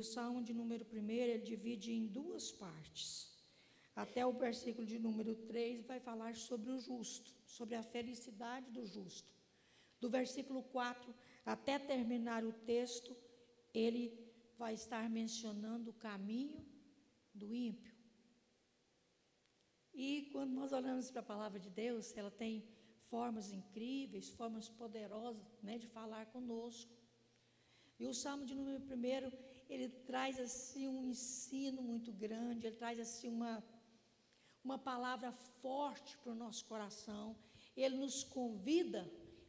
O Salmo de número 1, ele divide em duas partes. Até o versículo de número 3 vai falar sobre o justo, sobre a felicidade do justo. Do versículo 4 até terminar o texto, ele vai estar mencionando o caminho do ímpio. E quando nós olhamos para a palavra de Deus, ela tem formas incríveis, formas poderosas, de falar conosco. E o Salmo de número 1, ele traz assim um ensino muito grande, ele traz assim uma palavra forte para o nosso coração. Ele nos convida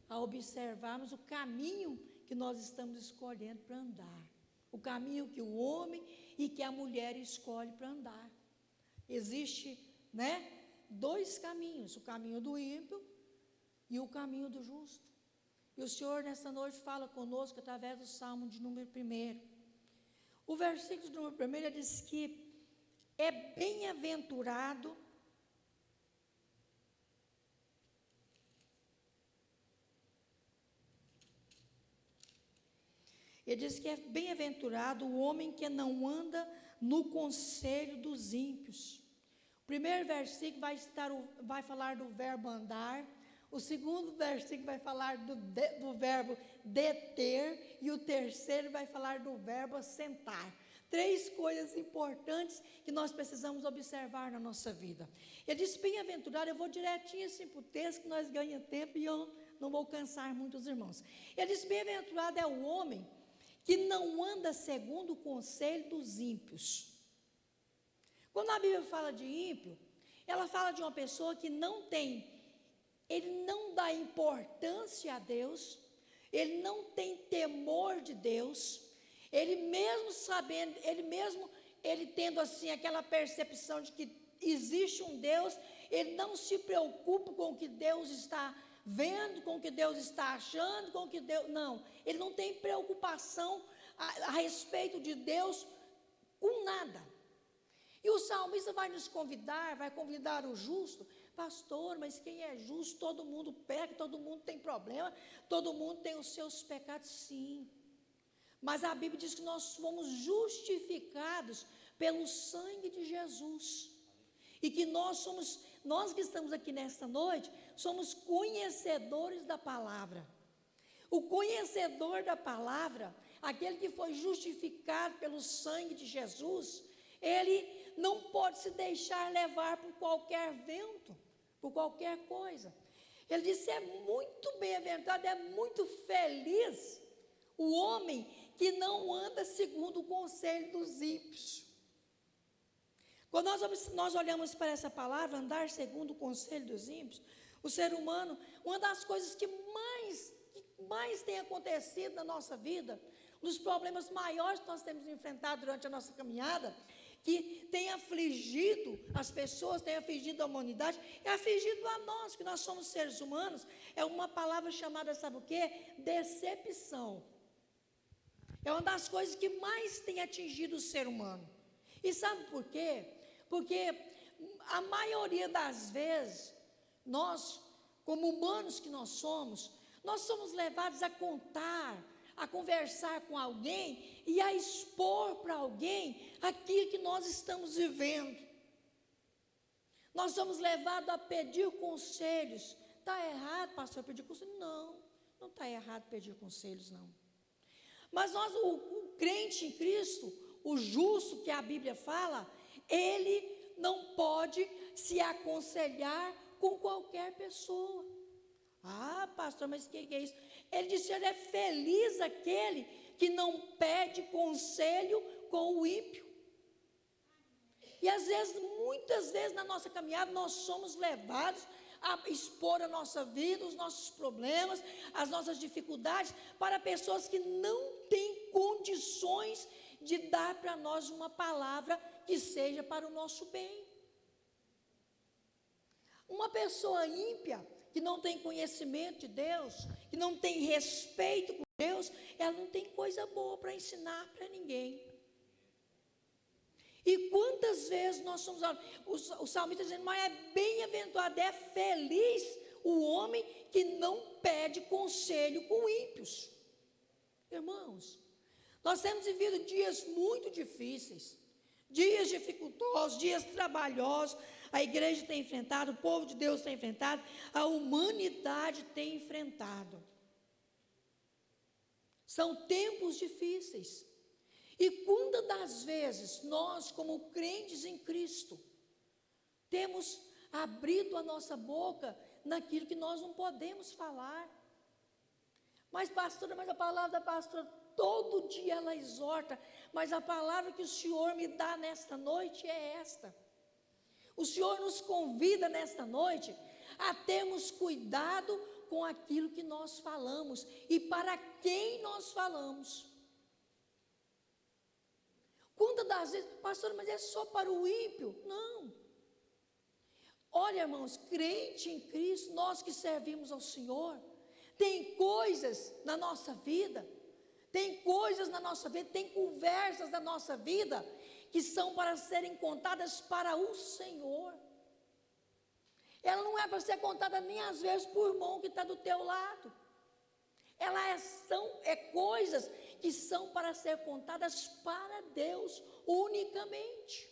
a observarmos o caminho que nós estamos escolhendo para andar. O caminho que o homem e que a mulher escolhe para andar. Existe, dois caminhos, o caminho do ímpio e o caminho do justo. E o Senhor nessa noite fala conosco através do Salmo de número 1. O versículo de número 1, ele diz que é bem-aventurado o homem que não anda no conselho dos ímpios. O primeiro versículo vai falar do verbo andar. O segundo versículo vai falar do verbo deter. E o terceiro vai falar do verbo assentar. 3 coisas importantes que nós precisamos observar na nossa vida. Ele diz bem-aventurado, eu vou direitinho assim para o texto, que nós ganhamos tempo e eu não vou cansar muito os irmãos. Ele diz bem-aventurado é o homem que não anda segundo o conselho dos ímpios. Quando a Bíblia fala de ímpio, ela fala de uma pessoa que ele não dá importância a Deus, ele não tem temor de Deus, ele tendo assim aquela percepção de que existe um Deus, ele não se preocupa com o que Deus está vendo, com o que Deus está achando, com o que Deus... Não, ele não tem preocupação a respeito de Deus com nada. E o salmista vai convidar o justo. Pastor, mas quem é justo? Todo mundo peca, todo mundo tem problema, todo mundo tem os seus pecados, sim. Mas a Bíblia diz que nós fomos justificados pelo sangue de Jesus. E que nós que estamos aqui nesta noite, somos conhecedores da palavra. O conhecedor da palavra, aquele que foi justificado pelo sangue de Jesus, ele não pode se deixar levar por qualquer vento, por qualquer coisa. Ele disse, é muito bem-aventurado, é muito feliz o homem que não anda segundo o conselho dos ímpios. Quando nós olhamos para essa palavra, andar segundo o conselho dos ímpios, o ser humano, uma das coisas que mais tem acontecido na nossa vida, nos problemas maiores que nós temos enfrentado durante a nossa caminhada, que tem afligido as pessoas, tem afligido a humanidade, é afligido a nós, que nós somos seres humanos, é uma palavra chamada, sabe o quê? Decepção. É uma das coisas que mais tem atingido o ser humano. E sabe por quê? Porque a maioria das vezes, nós, como humanos que nós somos levados a contar, a conversar com alguém e a expor para alguém aquilo que nós estamos vivendo. Nós somos levados a pedir conselhos. Está errado, pastor, pedir conselhos? Não está errado pedir conselhos, não. Mas o crente em Cristo, o justo que a Bíblia fala, ele não pode se aconselhar com qualquer pessoa. Ah, pastor, mas o que é isso? Ele disse, ele é feliz aquele que não pede conselho com o ímpio. E às vezes, muitas vezes na nossa caminhada, nós somos levados a expor a nossa vida, os nossos problemas, as nossas dificuldades, para pessoas que não têm condições de dar para nós uma palavra que seja para o nosso bem. Uma pessoa ímpia, que não tem conhecimento de Deus, que não tem respeito com Deus, ela não tem coisa boa para ensinar para ninguém. E quantas vezes nós somos, o salmista dizendo, mas é bem-aventurado, é feliz o homem que não pede conselho com ímpios. Irmãos, Nós temos vivido dias muito difíceis, dias dificultosos, dias trabalhosos. A igreja tem enfrentado, o povo de Deus tem enfrentado, a humanidade tem enfrentado. São tempos difíceis. E quantas das vezes nós, como crentes em Cristo, temos abrido a nossa boca naquilo que nós não podemos falar. Mas pastora, a palavra da pastora, todo dia ela exorta, mas a palavra que o Senhor me dá nesta noite é esta. O Senhor nos convida nesta noite a termos cuidado com aquilo que nós falamos e para quem nós falamos. Quantas das vezes, pastor, mas é só para o ímpio? Não. Olha, irmãos, crente em Cristo, nós que servimos ao Senhor, tem coisas na nossa vida, tem conversas na nossa vida que são para serem contadas para o Senhor. Ela não é para ser contada nem às vezes por irmão que está do teu lado. São coisas que são para ser contadas para Deus unicamente.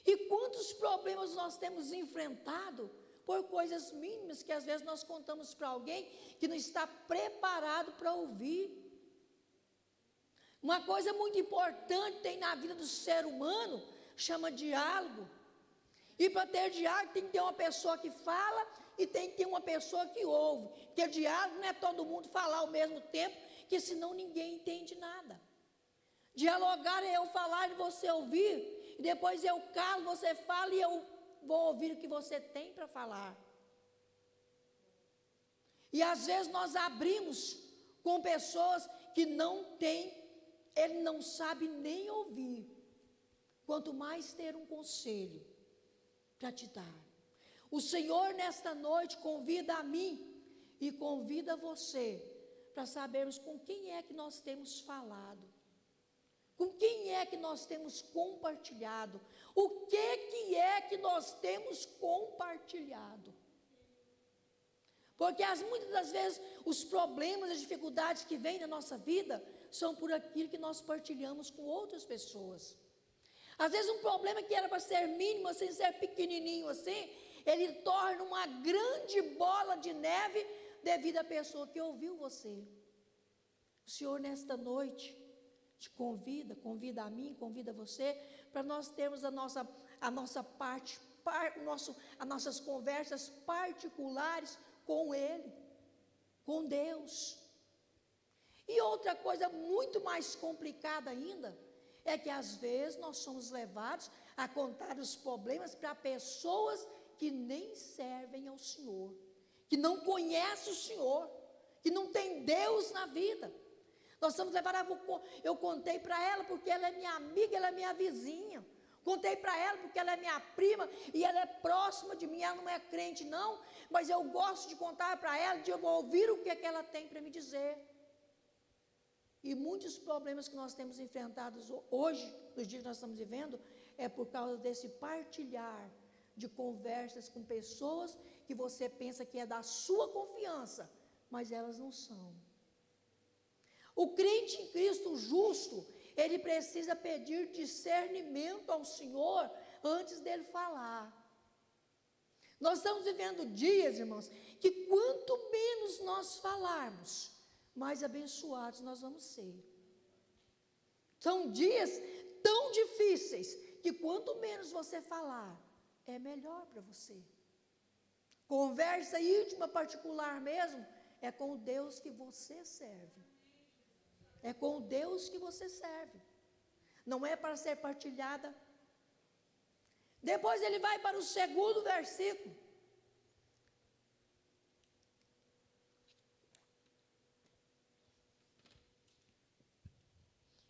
E quantos problemas nós temos enfrentado por coisas mínimas que às vezes nós contamos para alguém que não está preparado para ouvir. Uma coisa muito importante tem na vida do ser humano, chama diálogo. E para ter diálogo tem que ter uma pessoa que fala e tem que ter uma pessoa que ouve. Porque diálogo não é todo mundo falar ao mesmo tempo, que senão ninguém entende nada. Dialogar é eu falar e você ouvir, e depois eu calo, você fala e eu vou ouvir o que você tem para falar. E às vezes nós abrimos com pessoas que não têm, ele não sabe nem ouvir, quanto mais ter um conselho para te dar. O Senhor nesta noite convida a mim e convida você para sabermos com quem é que nós temos falado, com quem é que nós temos compartilhado, o que é que nós temos compartilhado. Porque muitas das vezes os problemas, as dificuldades que vêm na nossa vida são por aquilo que nós partilhamos com outras pessoas. Às vezes um problema que era para ser mínimo, assim, ser pequenininho assim, ele torna uma grande bola de neve devido à pessoa que ouviu você. O Senhor nesta noite te convida a mim, convida você, para nós termos as nossas conversas particulares com Ele, com Deus. E outra coisa muito mais complicada ainda, é que às vezes nós somos levados a contar os problemas para pessoas que nem servem ao Senhor, que não conhecem o Senhor, que não tem Deus na vida. Nós estamos levados eu contei para ela porque ela é minha amiga, ela é minha vizinha. Contei para ela porque ela é minha prima e ela é próxima de mim, ela não é crente não, mas eu gosto de contar para ela, de ouvir o que é que ela tem para me dizer. E muitos problemas que nós temos enfrentados hoje, nos dias que nós estamos vivendo, é por causa desse partilhar de conversas com pessoas que você pensa que é da sua confiança, mas elas não são. O crente em Cristo justo, ele precisa pedir discernimento ao Senhor antes dele falar. Nós estamos vivendo dias, irmãos, que quanto menos nós falarmos, mais abençoados nós vamos ser. São dias tão difíceis que quanto menos você falar, é melhor para você. Conversa íntima particular mesmo, é com o Deus que você serve. É com o Deus que você serve. Não é para ser partilhada. Depois ele vai para o segundo versículo.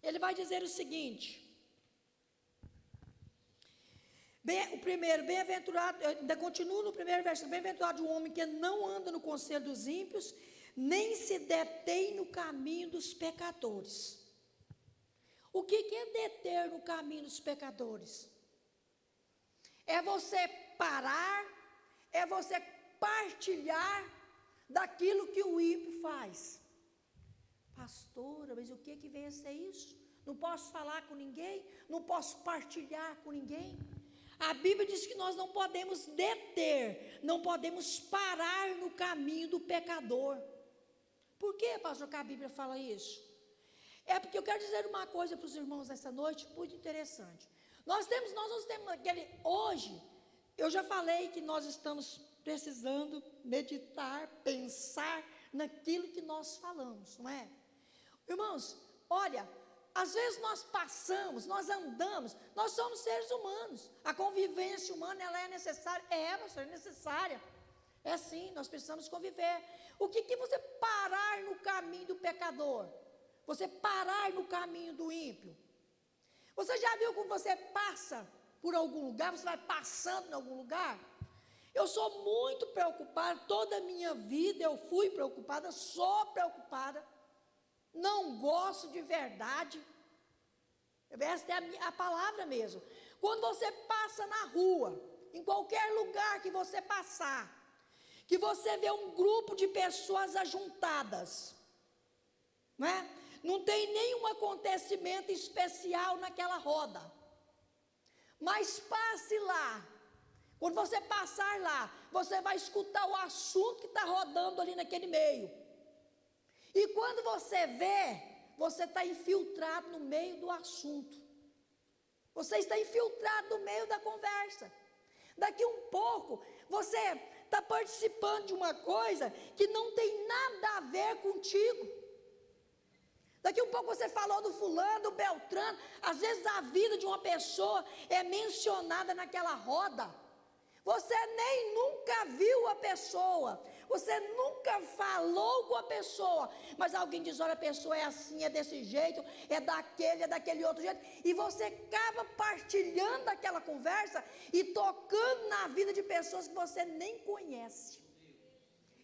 Ele vai dizer o seguinte. O primeiro, bem-aventurado, ainda continuo no primeiro versículo, bem-aventurado o homem que não anda no conselho dos ímpios, nem se detém no caminho dos pecadores. O que é deter no caminho dos pecadores? É você parar, é você partilhar daquilo que o ímpio faz. Pastora, mas o que vem a ser isso? Não posso falar com ninguém, não posso partilhar com ninguém. A Bíblia diz que nós não podemos deter, não podemos parar no caminho do pecador. Por que, pastor, que a Bíblia fala isso? É porque eu quero dizer uma coisa para os irmãos nessa noite, muito interessante. Nós não temos aquele, hoje, eu já falei que nós estamos precisando meditar, pensar naquilo que nós falamos, não é? Irmãos, olha, às vezes nós passamos, nós andamos, nós somos seres humanos, a convivência humana, ela é necessária, pastor, é necessária, é sim, nós precisamos conviver. O que você parar no caminho do pecador? Você parar no caminho do ímpio? Você já viu como você passa por algum lugar, você vai passando em algum lugar? Eu sou muito preocupada, toda a minha vida eu fui preocupada, sou preocupada, não gosto de verdade, essa é a palavra mesmo. Quando você passa na rua, em qualquer lugar que você passar, que você vê um grupo de pessoas ajuntadas, não é? Não tem nenhum acontecimento especial naquela roda, mas passe lá. Quando você passar lá, você vai escutar o assunto que está rodando ali naquele meio. E quando você vê, você está infiltrado no meio do assunto. Você está infiltrado no meio da conversa. Daqui um pouco, você está participando de uma coisa que não tem nada a ver contigo. Daqui um pouco você falou do fulano, do Beltrano. Às vezes a vida de uma pessoa é mencionada naquela roda. Você nem nunca viu a pessoa, você nunca falou com a pessoa, mas alguém diz, olha, a pessoa é assim, é desse jeito, é daquele outro jeito, e você acaba partilhando aquela conversa e tocando na vida de pessoas que você nem conhece.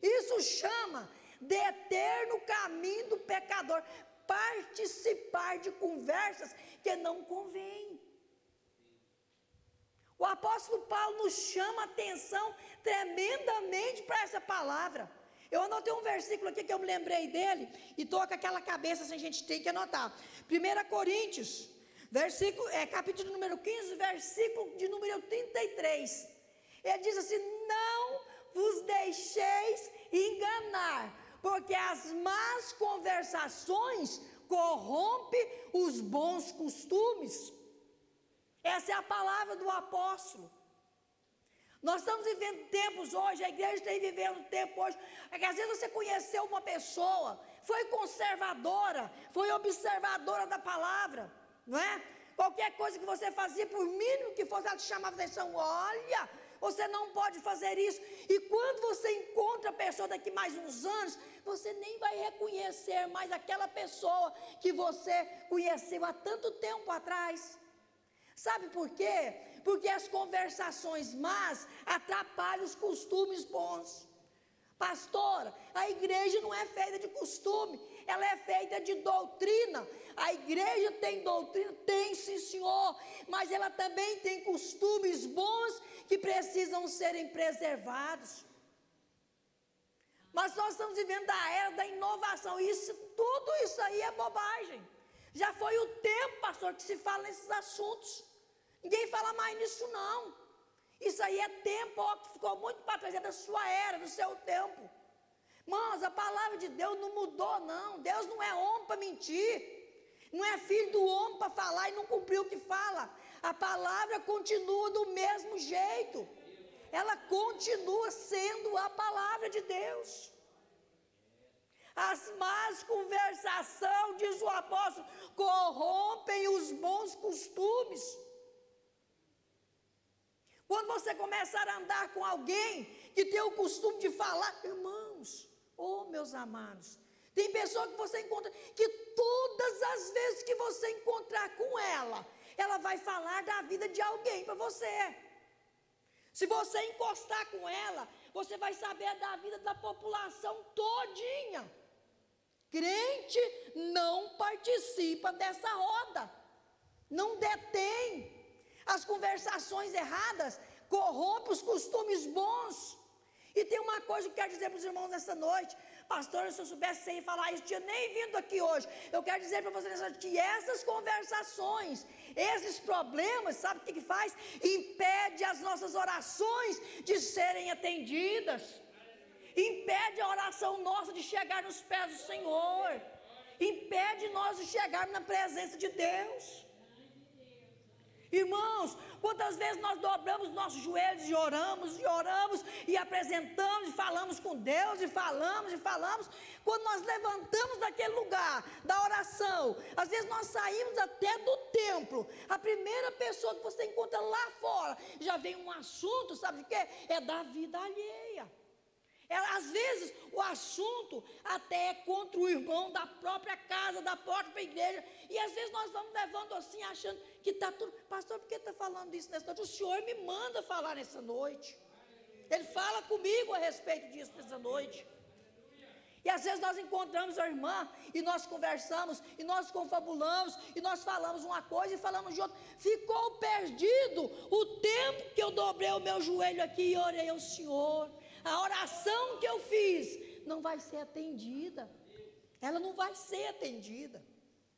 Isso chama deter no caminho do pecador, participar de conversas que não convêm. O apóstolo Paulo nos chama a atenção tremendamente para essa palavra. Eu anotei um versículo aqui que eu me lembrei dele e estou com aquela cabeça assim, a gente tem que anotar. 1 Coríntios, capítulo número 15, versículo de número 33. Ele diz assim, não vos deixeis enganar, porque as más conversações corrompem os bons costumes. Essa é a palavra do apóstolo. Nós estamos vivendo tempos hoje, a igreja está vivendo tempo hoje, é que às vezes você conheceu uma pessoa, foi conservadora, foi observadora da palavra, não é? Qualquer coisa que você fazia, por mínimo que fosse, ela te chamava a atenção, olha, você não pode fazer isso. E quando você encontra a pessoa daqui mais uns anos, você nem vai reconhecer mais aquela pessoa que você conheceu há tanto tempo atrás. Sabe por quê? Porque as conversações más atrapalham os costumes bons. Pastora, a igreja não é feita de costume, ela é feita de doutrina. A igreja tem doutrina? Tem, sim, senhor, mas ela também tem costumes bons que precisam serem preservados. Mas nós estamos vivendo a era da inovação, tudo isso aí é bobagem. Já foi o tempo, pastor, que se fala nesses assuntos. Ninguém fala mais nisso não. Isso aí é tempo, que ficou muito para trás, é da sua era, do seu tempo. Irmãos, a palavra de Deus não mudou não. Deus não é homem para mentir. Não é filho do homem para falar e não cumprir o que fala. A palavra continua do mesmo jeito. Ela continua sendo a palavra de Deus. As más conversações, diz o apóstolo, corrompem os bons costumes. Quando você começar a andar com alguém que tem o costume de falar, irmãos, meus amados, tem pessoa que você encontra, que todas as vezes que você encontrar com ela vai falar da vida de alguém para você. Se você encostar com ela, você vai saber da vida da população todinha. Crente não participa dessa roda, não detém. As conversações erradas corrompem os costumes bons. E tem uma coisa que eu quero dizer para os irmãos nessa noite. pastora, se eu soubesse você ia falar isso, tinha nem vindo aqui hoje. Eu quero dizer para você que essas conversações, esses problemas, sabe o que faz? Impede as nossas orações de serem atendidas. Impede a oração nossa de chegar nos pés do Senhor. Impede nós de chegarmos na presença de Deus. Irmãos, quantas vezes nós dobramos nossos joelhos e oramos e apresentamos e falamos com Deus e falamos. Quando nós levantamos daquele lugar da oração, às vezes nós saímos até do templo, a primeira pessoa que você encontra lá fora, já vem um assunto, sabe de quê? É da vida alheia. Às vezes o assunto até é contra o irmão da própria casa, da própria igreja, e às vezes nós vamos levando assim, achando que está tudo, pastor, por que está falando isso nessa noite? O Senhor me manda falar nessa noite, Ele fala comigo a respeito disso nessa noite. E às vezes nós encontramos a irmã, e nós conversamos, e nós confabulamos, e nós falamos uma coisa e falamos de outra. Ficou perdido o tempo que eu dobrei o meu joelho aqui e orei ao Senhor. A oração que eu fiz não vai ser atendida. Ela não vai ser atendida,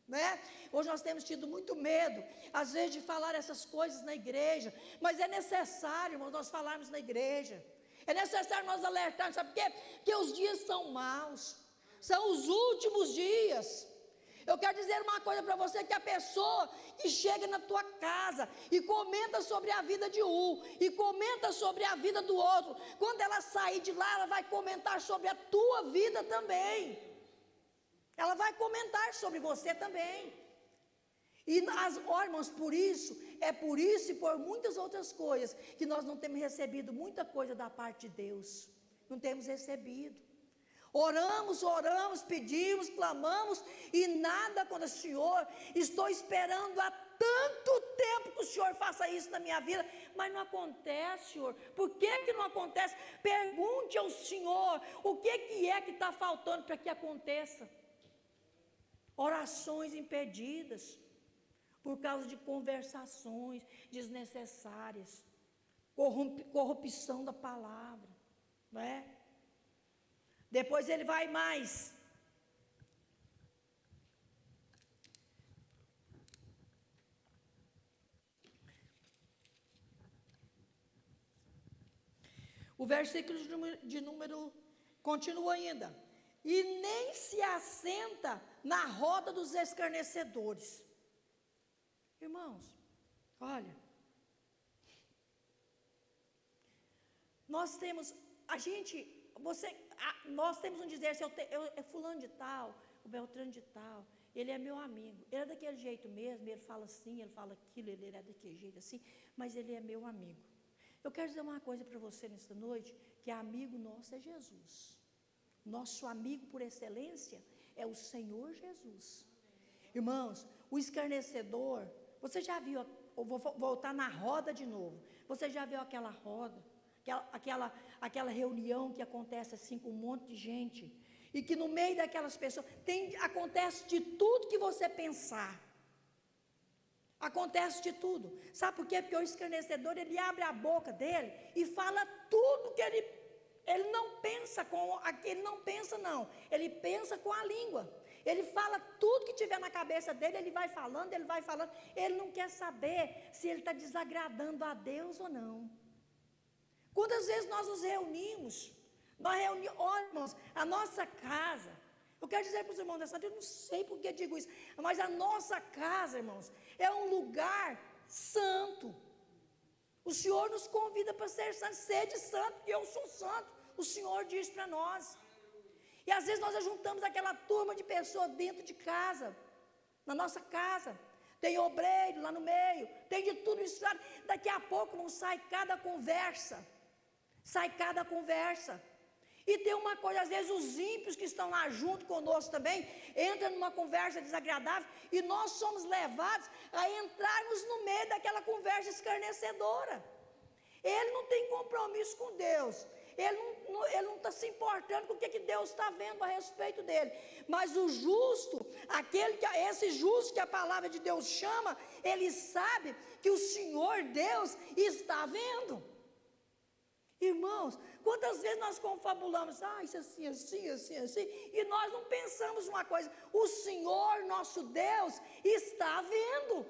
né? Hoje nós temos tido muito medo, às vezes, de falar essas coisas na igreja. Mas é necessário, irmãos, nós falarmos na igreja. É necessário nós alertarmos, sabe por quê? Porque os dias são maus. São os últimos dias. Eu quero dizer uma coisa para você, que a pessoa que chega na tua casa e comenta sobre a vida de um, e comenta sobre a vida do outro, quando ela sair de lá, ela vai comentar sobre a tua vida também. Ela vai comentar sobre você também. E irmãos, por isso e por muitas outras coisas, que nós não temos recebido muita coisa da parte de Deus. Não temos recebido. Oramos, pedimos, clamamos e nada acontece. Senhor, estou esperando há tanto tempo que o Senhor faça isso na minha vida, mas não acontece, Senhor. Por que não acontece? Pergunte ao Senhor o que é que está faltando para que aconteça. Orações impedidas por causa de conversações desnecessárias, corrupção da palavra, não é? Depois ele vai mais. O versículo de número continua ainda. E nem se assenta na roda dos escarnecedores. Irmãos, olha, nós temos, nós temos um dizer, é fulano de tal, o Beltrano de tal, ele é meu amigo, ele é daquele jeito mesmo, ele fala assim, ele fala aquilo, ele é daquele jeito assim, mas ele é meu amigo. Eu quero dizer uma coisa para você nesta noite, que amigo nosso é Jesus. Nosso amigo por excelência é o Senhor Jesus. Irmãos, o escarnecedor, você já viu, eu vou voltar na roda de novo, você já viu aquela roda, aquela reunião que acontece assim com um monte de gente, e que no meio daquelas pessoas acontece de tudo que você pensar. Acontece de tudo. Sabe por quê? Porque o escarnecedor, ele abre a boca dele e fala tudo que ele não pensa ele pensa com a língua. Ele fala tudo que tiver na cabeça dele, ele vai falando, ele não quer saber se ele está desagradando a Deus ou não. Quantas vezes nós nos reunimos, olha, irmãos, a nossa casa, eu quero dizer para os irmãos dessa eu não sei por que digo isso, mas a nossa casa, irmãos, é um lugar santo. O Senhor nos convida para ser santo, sede santo, porque eu sou santo, o Senhor diz para nós. E às vezes nós juntamos aquela turma de pessoas dentro de casa, na nossa casa, tem obreiro lá no meio, tem de tudo isso, daqui a pouco não sai cada conversa, e tem uma coisa, às vezes os ímpios que estão lá junto conosco também, entram numa conversa desagradável, e nós somos levados a entrarmos no meio daquela conversa escarnecedora. Ele não tem compromisso com Deus, ele não está se importando com o que Deus está vendo a respeito dele, mas o justo, esse justo que a palavra de Deus chama, ele sabe que o Senhor Deus está vendo. Irmãos, quantas vezes nós confabulamos, isso assim, assim, assim, assim, e nós não pensamos uma coisa, o Senhor, nosso Deus, está vendo.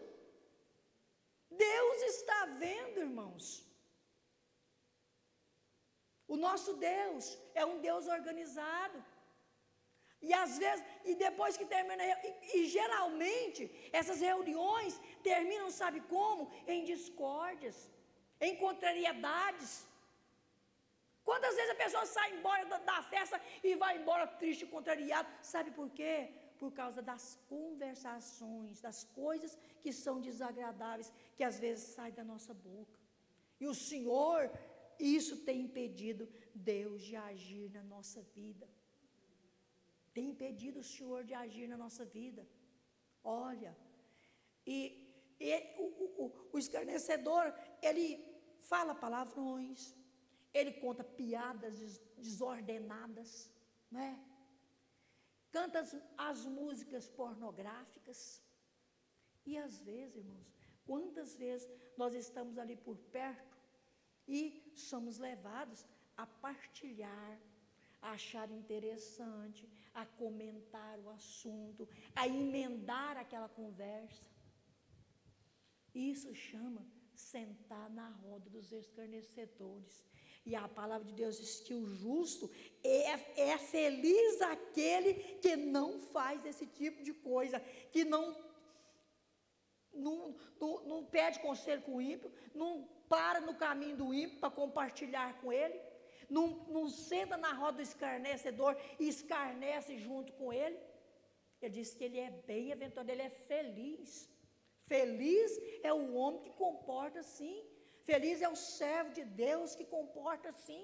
Deus está vendo, irmãos. O nosso Deus é um Deus organizado. E às vezes, e depois que termina, e geralmente, essas reuniões terminam, sabe como? Em discórdias, em contrariedades. Quantas vezes a pessoa sai embora da festa e vai embora triste e contrariado? Sabe por quê? Por causa das conversações, das coisas que são desagradáveis, que às vezes saem da nossa boca. E o Senhor, isso tem impedido Deus de agir na nossa vida. Tem impedido o Senhor de agir na nossa vida. Olha, o escarnecedor, ele fala palavrões, ele conta piadas desordenadas, não é? Canta as músicas pornográficas. E às vezes, irmãos, quantas vezes nós estamos ali por perto e somos levados a partilhar, a achar interessante, a comentar o assunto, a emendar aquela conversa. Isso chama sentar na roda dos escarnecedores. E a palavra de Deus diz que o justo é feliz aquele que não faz esse tipo de coisa, que não pede conselho com o ímpio, não para no caminho do ímpio para compartilhar com ele, não senta na roda do escarnecedor e escarnece junto com ele. Ele diz que ele é bem-aventurado, ele é feliz. Feliz é o homem que comporta assim. Feliz é o servo de Deus que comporta assim.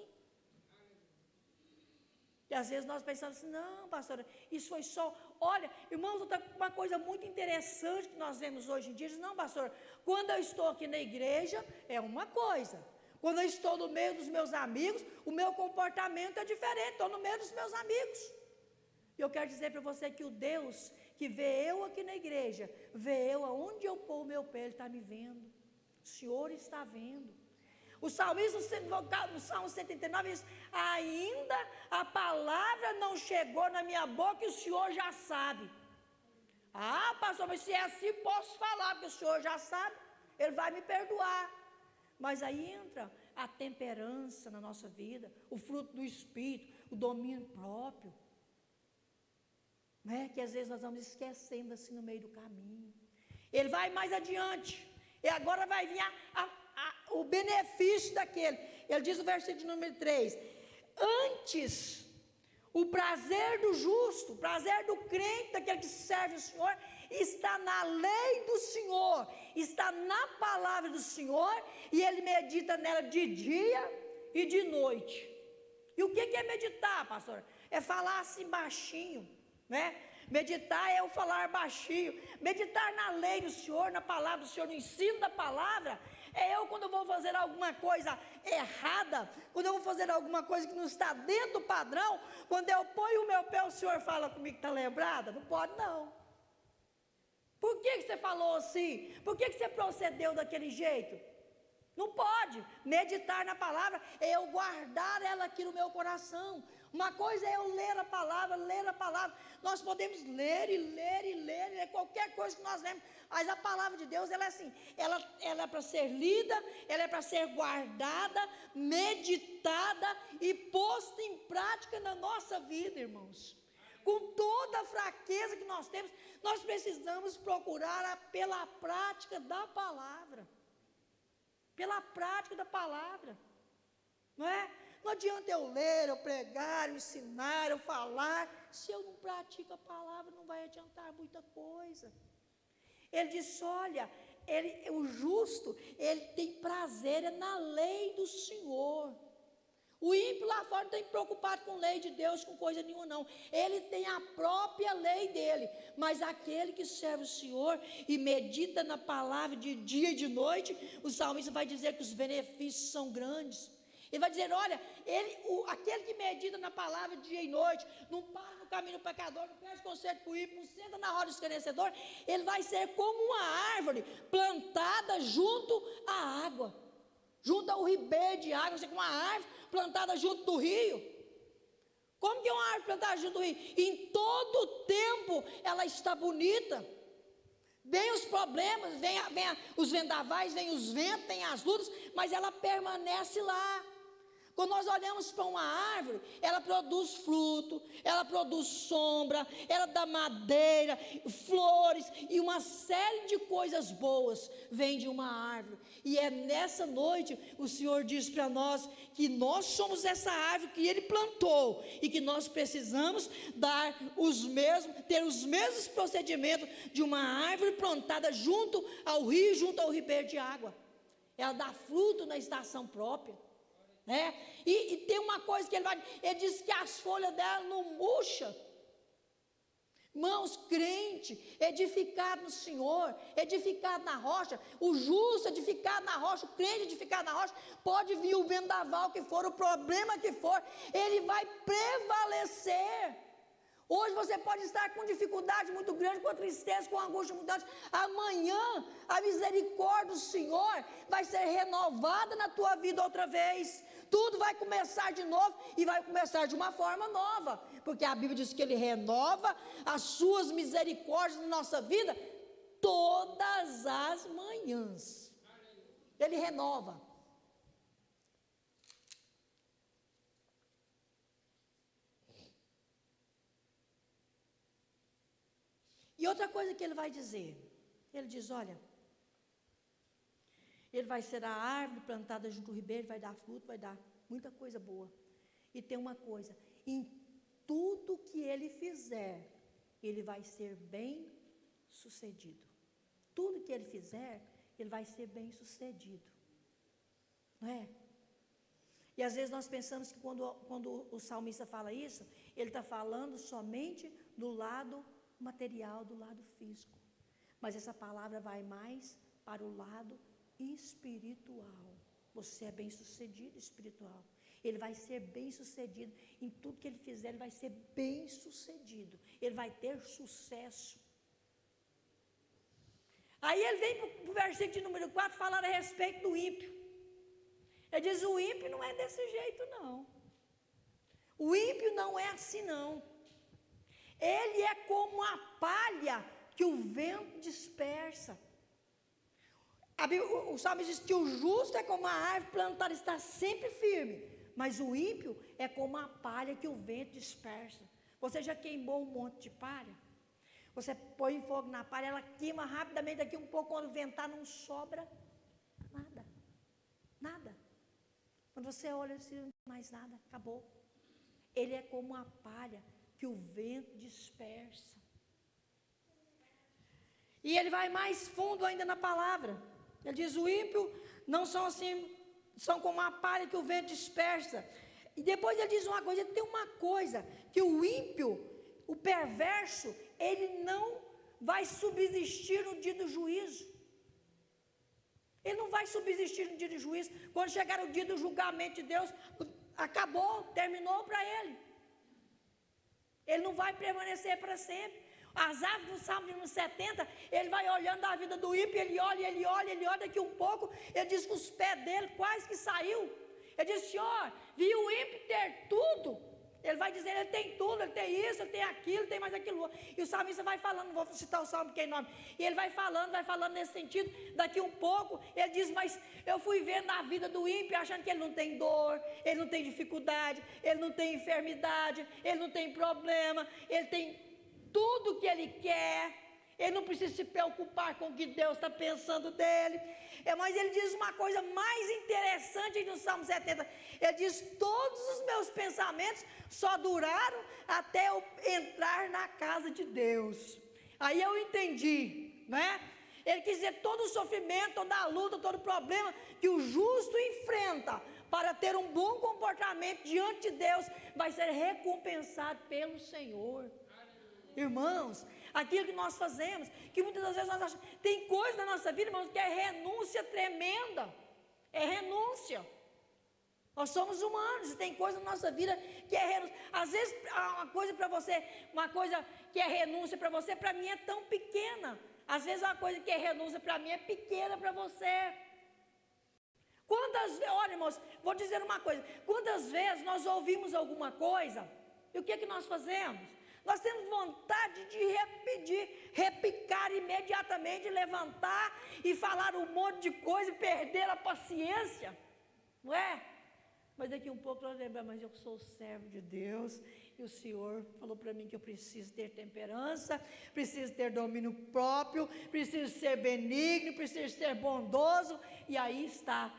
E às vezes nós pensamos assim, não, pastora, isso foi só... Olha, irmãos, uma coisa muito interessante que nós vemos hoje em dia, diz, não, pastor, quando eu estou aqui na igreja, é uma coisa. Quando eu estou no meio dos meus amigos, o meu comportamento é diferente, estou no meio dos meus amigos. E eu quero dizer para você que o Deus que vê eu aqui na igreja, vê eu aonde eu pôr o meu pé, Ele está me vendo. O Senhor está vendo. O salmista, no Salmo 139, diz, ainda a palavra não chegou na minha boca e o Senhor já sabe. Pastor, mas se é assim, posso falar, porque o Senhor já sabe, Ele vai me perdoar. Mas aí entra a temperança na nossa vida, o fruto do Espírito, o domínio próprio, né? Que às vezes nós vamos esquecendo assim no meio do caminho. Ele vai mais adiante, e agora vai vir o benefício daquele. Ele diz no versículo de número 3, antes, o prazer do justo, o prazer do crente, daquele que serve o Senhor, está na lei do Senhor, está na palavra do Senhor, e ele medita nela de dia e de noite. E o que é meditar, pastor? É falar assim baixinho, né? Meditar é o falar baixinho. Meditar na lei do Senhor, na palavra do Senhor, no ensino da palavra. É eu quando eu vou fazer alguma coisa errada, quando eu vou fazer alguma coisa que não está dentro do padrão, quando eu ponho o meu pé, o Senhor fala comigo, está lembrada? Não pode não. Por que você falou assim? Por que você procedeu daquele jeito? Não pode. Meditar na palavra é eu guardar ela aqui no meu coração. Uma coisa é eu ler a palavra. Nós podemos ler e ler qualquer coisa que nós lemos. Mas a palavra de Deus, ela é assim, ela é para ser lida, ela é para ser guardada, meditada e posta em prática na nossa vida, irmãos. Com toda a fraqueza que nós temos, nós precisamos procurar pela prática da palavra. Pela prática da palavra. Não é? Não adianta eu ler, eu pregar, eu ensinar, eu falar. Se eu não pratico a palavra, não vai adiantar muita coisa. Ele disse, olha, o justo, ele tem prazer na lei do Senhor. O ímpio lá fora não tem preocupado com lei de Deus, com coisa nenhuma não. Ele tem a própria lei dele. Mas aquele que serve o Senhor e medita na palavra de dia e de noite, o salmista vai dizer que os benefícios são grandes. Ele vai dizer, olha, aquele que medita na palavra dia e noite, não para no caminho do pecador, não pede conselho para o ímpio, não senta na roda do escarnecedor, ele vai ser como uma árvore plantada junto à água. junto ao ribeiro de água, você com uma árvore plantada junto do rio. Como que é uma árvore plantada junto do rio? Em todo tempo ela está bonita. Vem os problemas, vem os vendavais, vem os ventos, vem as lutas, mas ela permanece lá. Quando nós olhamos para uma árvore, ela produz fruto, ela produz sombra, ela dá madeira, flores e uma série de coisas boas vem de uma árvore. E é nessa noite o Senhor diz para nós que nós somos essa árvore que Ele plantou e que nós precisamos ter os mesmos procedimentos de uma árvore plantada junto ao rio, junto ao ribeiro de água. Ela dá fruto na estação própria. E tem uma coisa que ele diz que as folhas dela não murcham. Irmãos, crente, edificado no Senhor, edificado na rocha, o justo edificado na rocha, o crente edificado na rocha, pode vir o vendaval que for, o problema que for, ele vai prevalecer. Hoje você pode estar com dificuldade muito grande, com tristeza, com angústia muito grande. Amanhã a misericórdia do Senhor vai ser renovada na tua vida outra vez. Tudo vai começar de novo e vai começar de uma forma nova. Porque a Bíblia diz que Ele renova as suas misericórdias na nossa vida todas as manhãs. Ele renova. E outra coisa que ele vai dizer, ele diz, olha, ele vai ser a árvore plantada junto ao ribeiro, vai dar fruto, vai dar muita coisa boa. E tem uma coisa, em tudo que ele fizer, ele vai ser bem sucedido. Tudo que ele fizer, ele vai ser bem sucedido. Não é? E às vezes nós pensamos que quando o salmista fala isso, ele está falando somente do lado material, do lado físico, mas essa palavra vai mais para o lado espiritual. Você é bem sucedido espiritual, ele vai ser bem sucedido em tudo que ele fizer, ele vai ser bem sucedido, ele vai ter sucesso. Aí ele vem para o versículo de número 4 falar a respeito do ímpio. Ele diz, o ímpio não é desse jeito não, o ímpio não é assim não. Ele é como a palha que o vento dispersa. O Salmo diz que o justo é como a árvore plantada, está sempre firme, mas o ímpio é como a palha que o vento dispersa. Você já queimou um monte de palha? Você põe fogo na palha, ela queima rapidamente, daqui um pouco, quando ventar, não sobra nada. Nada. Quando você olha assim, não tem mais nada, acabou. Ele é como a palha que o vento dispersa. E ele vai mais fundo ainda na palavra. Ele diz, o ímpio não são assim, são como a palha que o vento dispersa. E depois ele diz uma coisa, tem uma coisa, que o ímpio, o perverso, ele não vai subsistir no dia do juízo. Ele não vai subsistir no dia do juízo. Quando chegar o dia do julgamento de Deus, acabou, terminou para ele. Ele não vai permanecer para sempre. As árvores do Salmo número 70, ele vai olhando a vida do ímpio, ele olha, daqui um pouco, ele diz que os pés dele quase que saiu. Ele diz, Senhor, viu o ímpio ter tudo? Ele vai dizer, ele tem tudo, ele tem isso, ele tem aquilo, ele tem mais aquilo. E o salmista vai falando, não vou citar o salmo porque é enorme. E ele vai falando nesse sentido. Daqui um pouco, ele diz, mas eu fui vendo a vida do ímpio, achando que ele não tem dor, ele não tem dificuldade, ele não tem enfermidade, ele não tem problema, ele tem tudo que ele quer. Ele não precisa se preocupar com o que Deus está pensando dele. Mas ele diz uma coisa mais interessante no Salmo 70. Ele diz, todos os meus pensamentos só duraram até eu entrar na casa de Deus. Aí eu entendi, né? Ele quis dizer, todo o sofrimento, toda a luta, todo o problema que o justo enfrenta para ter um bom comportamento diante de Deus, vai ser recompensado pelo Senhor. Irmãos, aquilo que nós fazemos, que muitas das vezes nós achamos, tem coisa na nossa vida, irmãos, que é renúncia tremenda, é renúncia. Nós somos humanos e tem coisa na nossa vida que é renúncia. Às vezes, uma coisa para você, uma coisa que é renúncia para você, para mim é tão pequena. Às vezes, uma coisa que é renúncia para mim é pequena para você. Olha, irmãos, vou dizer uma coisa, quantas vezes nós ouvimos alguma coisa, e o que é que nós fazemos? Nós temos vontade de repicar imediatamente, levantar e falar um monte de coisa e perder a paciência, não é? Mas daqui um pouco nós lembramos, mas eu sou servo de Deus, e o Senhor falou para mim que eu preciso ter temperança, preciso ter domínio próprio, preciso ser benigno, preciso ser bondoso, e aí está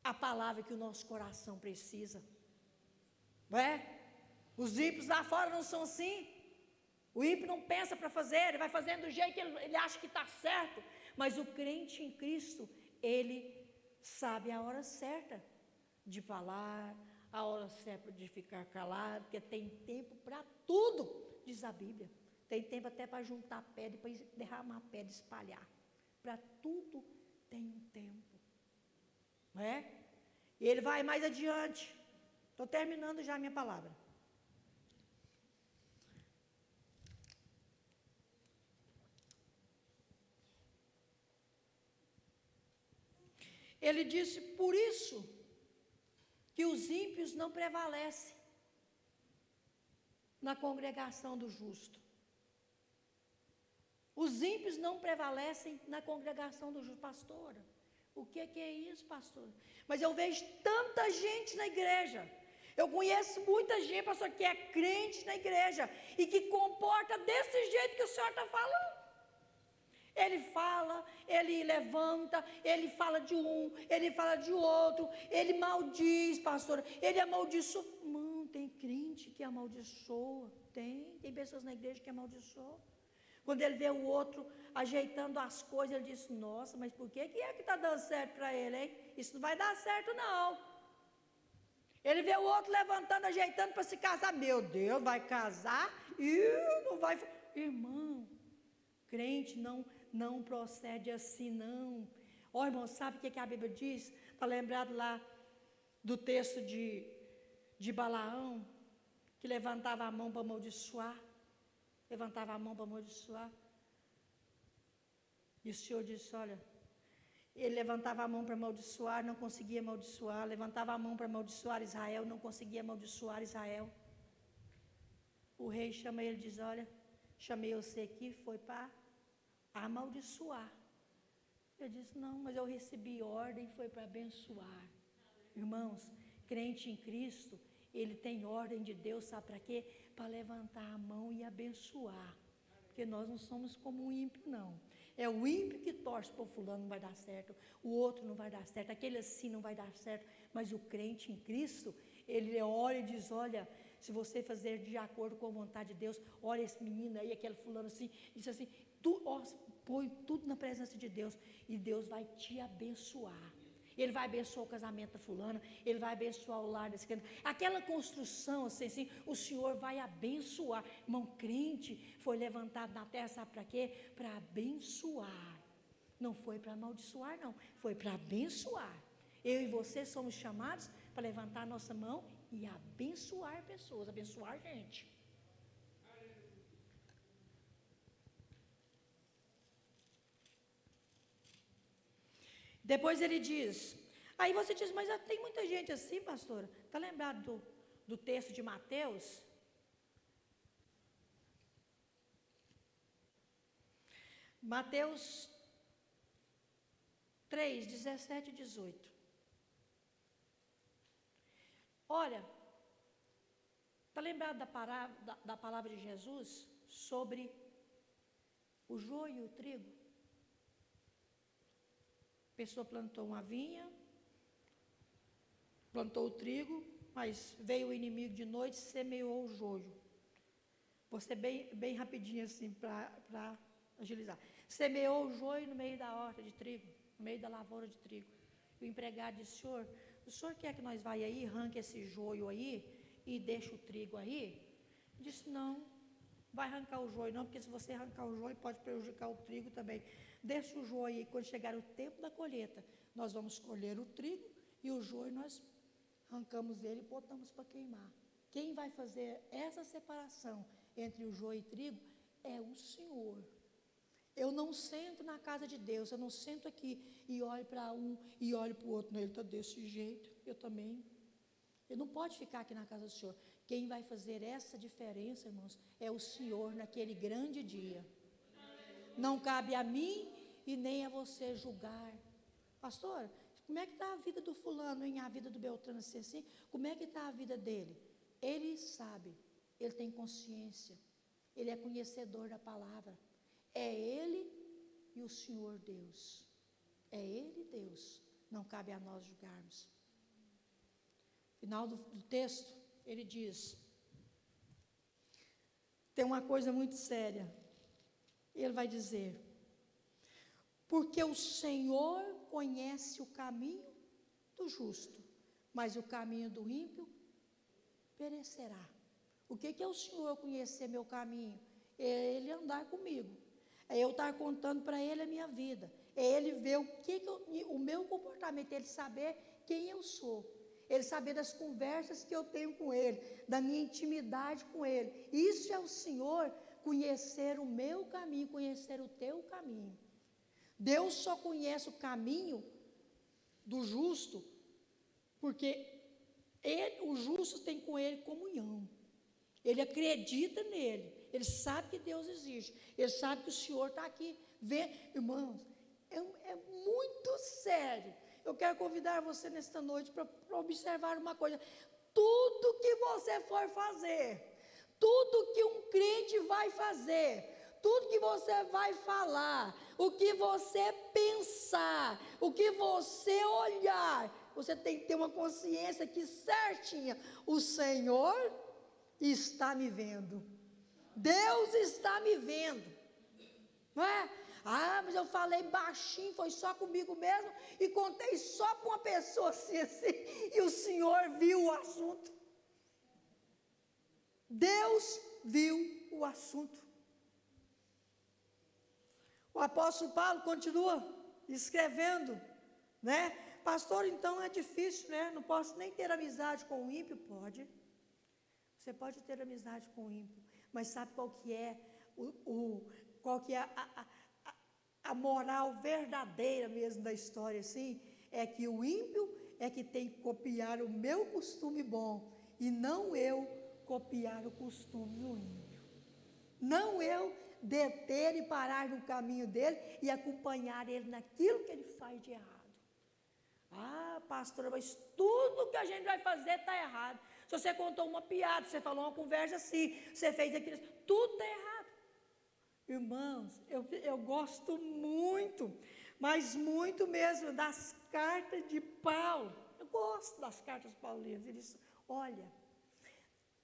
a palavra que o nosso coração precisa, não é? Os ímpios lá fora não são assim. O ímpio não pensa para fazer, ele vai fazendo do jeito que ele acha que está certo, mas o crente em Cristo, ele sabe a hora certa de falar, a hora certa de ficar calado, porque tem tempo para tudo, diz a Bíblia. Tem tempo até para juntar pedra, para derramar pedra, espalhar. Para tudo tem um tempo, não é? E ele vai mais adiante. Estou terminando já a minha palavra. Ele disse, por isso que os ímpios não prevalecem na congregação do justo. Os ímpios não prevalecem na congregação do justo. Pastora, o que é isso, pastor? Mas eu vejo tanta gente na igreja. Eu conheço muita gente, pastor, que é crente na igreja e que comporta desse jeito que o senhor está falando. Ele fala, ele levanta, ele fala de um, ele fala de outro, ele maldiz, pastor, ele amaldiçoa. Mano, tem crente que amaldiçoa, tem pessoas na igreja que amaldiçoam. Quando ele vê o outro ajeitando as coisas, ele diz, nossa, mas por que é que está dando certo para ele, hein? Isso não vai dar certo, não. Ele vê o outro levantando, ajeitando para se casar. Meu Deus, vai casar? Não vai. Irmão, crente não procede assim, não. Ó, irmão, sabe o que a Bíblia diz? Está lembrado lá do texto de Balaão, que levantava a mão para amaldiçoar. Levantava a mão para amaldiçoar. E o Senhor disse, olha, ele levantava a mão para amaldiçoar, não conseguia amaldiçoar. Levantava a mão para amaldiçoar Israel, não conseguia amaldiçoar Israel. O rei chama ele e diz, olha, chamei você aqui, foi para amaldiçoar. Ele disse, não, mas eu recebi ordem, foi para abençoar. Irmãos, crente em Cristo, ele tem ordem de Deus, sabe para quê? Para levantar a mão e abençoar. Porque nós não somos como um ímpio, não. É o ímpio que torce para o fulano, não vai dar certo, o outro não vai dar certo, aquele assim não vai dar certo. Mas o crente em Cristo, ele olha e diz, olha, se você fazer de acordo com a vontade de Deus, olha esse menino aí, aquele fulano assim, diz assim, põe tudo na presença de Deus e Deus vai te abençoar. Ele vai abençoar o casamento da fulana, ele vai abençoar o lar desse cara. Aquela construção, assim, o Senhor vai abençoar. Irmão, crente foi levantado na terra, sabe para quê? Para abençoar. Não foi para amaldiçoar, não. Foi para abençoar. Eu e você somos chamados para levantar a nossa mão e abençoar pessoas, abençoar gente. Depois ele diz, aí você diz, mas tem muita gente assim, pastora. Está lembrado do texto de Mateus? Mateus 3, 17 e 18. Olha, está lembrado da palavra de Jesus sobre o joio e o trigo? A pessoa plantou uma vinha, plantou o trigo, mas veio o inimigo de noite e semeou o joio. Vou ser bem rapidinho assim para agilizar. Semeou o joio no meio da horta de trigo, no meio da lavoura de trigo. E o empregado disse, o senhor quer que nós vá aí, arranque esse joio aí e deixe o trigo aí? Ele disse, não, vai arrancar o joio não, porque se você arrancar o joio pode prejudicar o trigo também. Deixa o joio aí, quando chegar o tempo da colheita, nós vamos colher o trigo e o joio nós arrancamos ele e botamos para queimar. Quem vai fazer essa separação entre o joio e o trigo é o Senhor. Eu não sento na casa de Deus, eu não sento aqui e olho para um e olho para o outro. Não, ele está desse jeito, eu também. Ele não pode ficar aqui na casa do Senhor. Quem vai fazer essa diferença, irmãos, é o Senhor naquele grande dia. Não cabe a mim e nem a você julgar. Pastor, como é que está a vida do fulano, a vida do Beltrano assim? Como é que está a vida dele? Ele sabe, ele tem consciência, ele é conhecedor da palavra. É ele e o Senhor Deus. É ele e Deus. Não cabe a nós julgarmos. Final do texto, ele diz, tem uma coisa muito séria. Ele vai dizer, porque o Senhor conhece o caminho do justo, mas o caminho do ímpio perecerá. O que é o Senhor conhecer meu caminho? É Ele andar comigo. É eu estar contando para Ele a minha vida. É Ele ver o meu comportamento, Ele saber quem eu sou. Ele saber das conversas que eu tenho com Ele, da minha intimidade com Ele. Isso é o Senhor conhecer o meu caminho, conhecer o teu caminho. Deus só conhece o caminho do justo, porque o justo tem com Ele comunhão. Ele acredita nele, ele sabe que Deus existe, ele sabe que o Senhor está aqui. Irmãos, é muito sério. Eu quero convidar você nesta noite para observar uma coisa. Tudo que você for fazer, tudo que um crente vai fazer, tudo que você vai falar, o que você pensar, o que você olhar, você tem que ter uma consciência que certinha, o Senhor está me vendo, Deus está me vendo, não é? Ah, mas eu falei baixinho, foi só comigo mesmo, e contei só para uma pessoa assim, e o Senhor viu o assunto. Deus viu o assunto. O apóstolo Paulo continua escrevendo, né? Pastor, então é difícil, né? Não posso nem ter amizade com o ímpio? Pode. Você pode ter amizade com o ímpio, mas sabe qual que é a moral verdadeira mesmo da história, assim? É que o ímpio é que tem que copiar o meu costume bom, e não eu copiar o costume do ímpio. Não eu deter e parar no caminho dele e acompanhar ele naquilo que ele faz de errado. Ah, pastora, mas tudo que a gente vai fazer está errado. Se você contou uma piada, você falou uma conversa assim, você fez aquilo, tudo está errado. Irmãos, eu gosto muito, mas muito mesmo, das cartas de Paulo. Eu gosto das cartas paulinas. Ele diz, olha,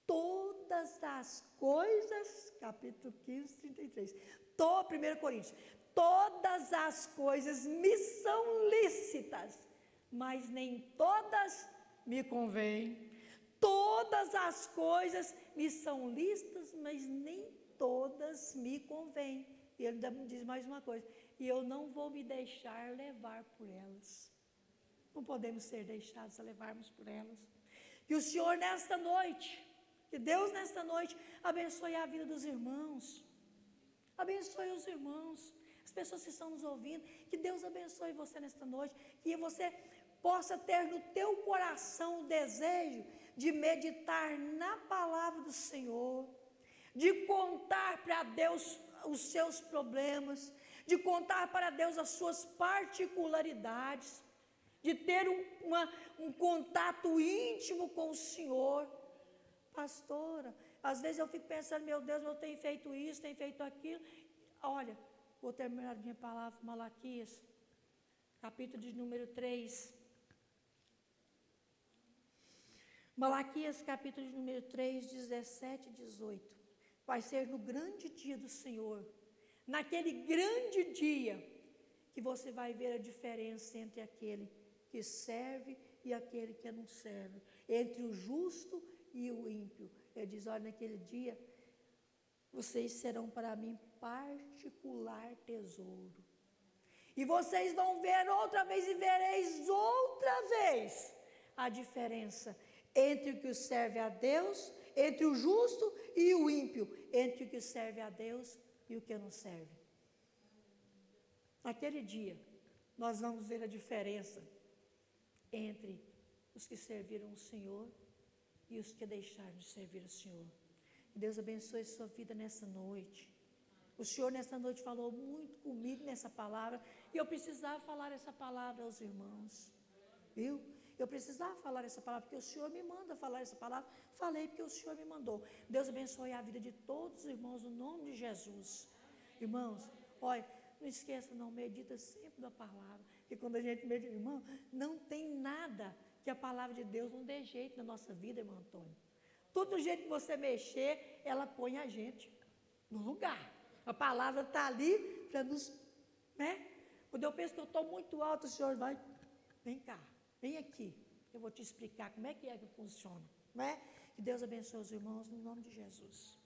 todas as coisas, capítulo 15, 33, 1 Coríntios, todas as coisas me são lícitas, mas nem todas me convêm. Todas as coisas me são lícitas, mas nem todas me convêm. E ele ainda me diz mais uma coisa, e eu não vou me deixar levar por elas. Não podemos ser deixados a levarmos por elas. Que o Senhor nesta noite, que Deus nesta noite abençoe a vida dos irmãos. Abençoe os irmãos, as pessoas que estão nos ouvindo. Que Deus abençoe você nesta noite. Que você possa ter no teu coração o desejo de meditar na palavra do Senhor, de contar para Deus os seus problemas, de contar para Deus as suas particularidades, de ter um contato íntimo com o Senhor. Pastora, às vezes eu fico pensando, meu Deus, eu tenho feito isso, tenho feito aquilo. Olha, vou terminar a minha palavra, Malaquias, capítulo de número 3. Malaquias, capítulo de número 3, 17 e 18. Vai ser no grande dia do Senhor, naquele grande dia, que você vai ver a diferença entre aquele que serve e aquele que não serve, entre o justo e o ímpio. Ele diz, olha, naquele dia, vocês serão para mim particular tesouro. E vocês vão ver outra vez e vereis outra vez a diferença entre o que serve a Deus, entre o justo e o ímpio, entre o que serve a Deus e o que não serve. Naquele dia, nós vamos ver a diferença entre os que serviram o Senhor e os que deixaram de servir o Senhor. Deus abençoe a sua vida nessa noite. O Senhor nessa noite falou muito comigo nessa palavra, e eu precisava falar essa palavra aos irmãos, viu? Eu precisava falar essa palavra, porque o Senhor me manda falar essa palavra. Falei porque o Senhor me mandou. Deus abençoe a vida de todos os irmãos, no nome de Jesus. Irmãos, olha, não esqueça, não, medita sempre da palavra, porque quando a gente medita, irmão, não tem nada que a palavra de Deus não dê jeito na nossa vida, irmão Antônio. Todo jeito que você mexer, ela põe a gente no lugar. A palavra está ali para nos, né? Quando eu penso que eu estou muito alto, o Senhor vai, vem cá, vem aqui, eu vou te explicar como é que funciona, não é? Que Deus abençoe os irmãos, no nome de Jesus.